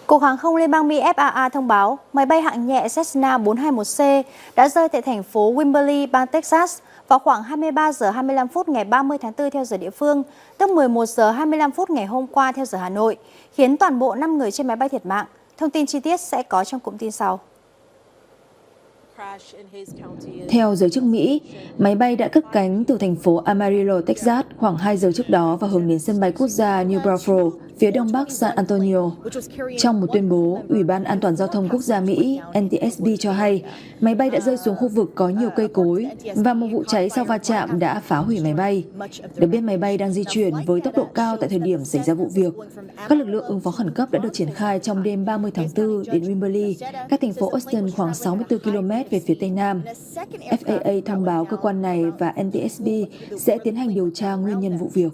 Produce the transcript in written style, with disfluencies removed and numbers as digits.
Cục Hàng không Liên bang Mỹ FAA thông báo máy bay hạng nhẹ Cessna 421C đã rơi tại thành phố Wimberley, bang Texas vào khoảng 23 giờ 25 phút ngày 30 tháng 4 theo giờ địa phương, tức 11 giờ 25 phút ngày hôm qua theo giờ Hà Nội, khiến toàn bộ 5 người trên máy bay thiệt mạng. Thông tin chi tiết sẽ có trong cụm tin sau. Theo giới chức Mỹ, máy bay đã cất cánh từ thành phố Amarillo, Texas khoảng 2 giờ trước đó và hướng đến sân bay quốc gia New Braunfels, phía đông bắc San Antonio. Trong một tuyên bố, Ủy ban An toàn Giao thông Quốc gia Mỹ (ANTV) cho hay máy bay đã rơi xuống khu vực có nhiều cây cối và một vụ cháy sau va chạm đã phá hủy máy bay. Được biết, máy bay đang di chuyển với tốc độ cao tại thời điểm xảy ra vụ việc. Các lực lượng ứng phó khẩn cấp đã được triển khai trong đêm 30 tháng 4 đến Wimberley, cách thành phố Austin khoảng 64 km về phía tây nam. FAA thông báo cơ quan này và ANTV sẽ tiến hành điều tra nguyên nhân vụ việc.